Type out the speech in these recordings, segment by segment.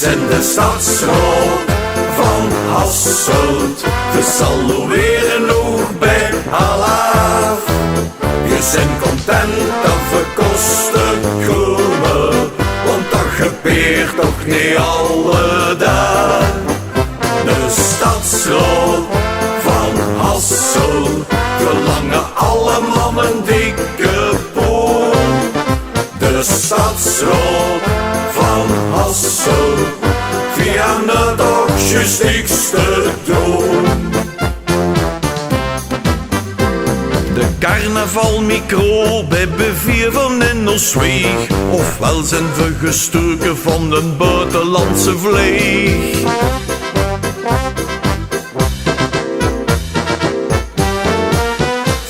zijn de StadsRaod van Hasselt. We saloewere nog bij alaaf. Je zijn content dat we koste koeëme, want dat gebeert toch niet alledaag. De StadsRaod van Hasselt, lange alleman en dieke poen. De StadsRaod van Hasselt, Vieë toch juist niks te doen. De carnavalmicro bij Vieë van in ons weeg, ofwel zijn we gestoken van een buitenlandse vleeg.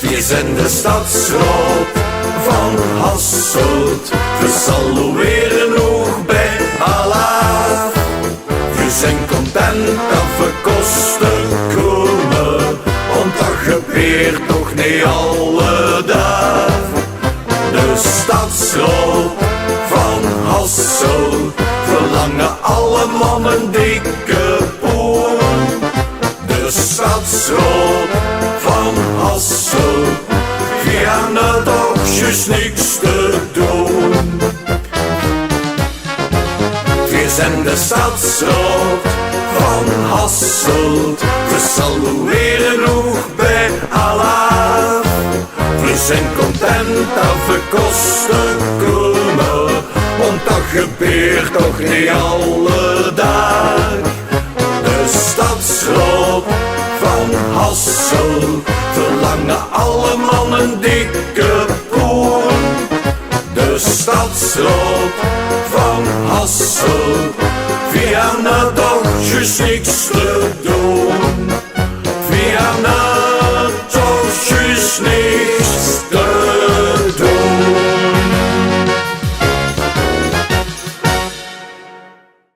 We zijn de StadsRaod van Hasselt. We saloewere nog bij alaaf. We zijn content dat we koste koeëme, want dat gebeurt toch niet alledaag. De StadsRaod van Hasselt, verlangen alle mannen dikke poen. De StadsRaod van Hasselt, Vieë toch juist niks te doen. We zijn de StadsRaod van Hasselt, we saloewere nog bij alaaf. We zijn content dat we koste koeëme, want dat gebeurt toch niet alledaag. De StadsRaod van Hasselt, verlangen alle mannen dikke poen. De StadsRaod van Hasselt, Vieë toch juist niks te doen. Vieë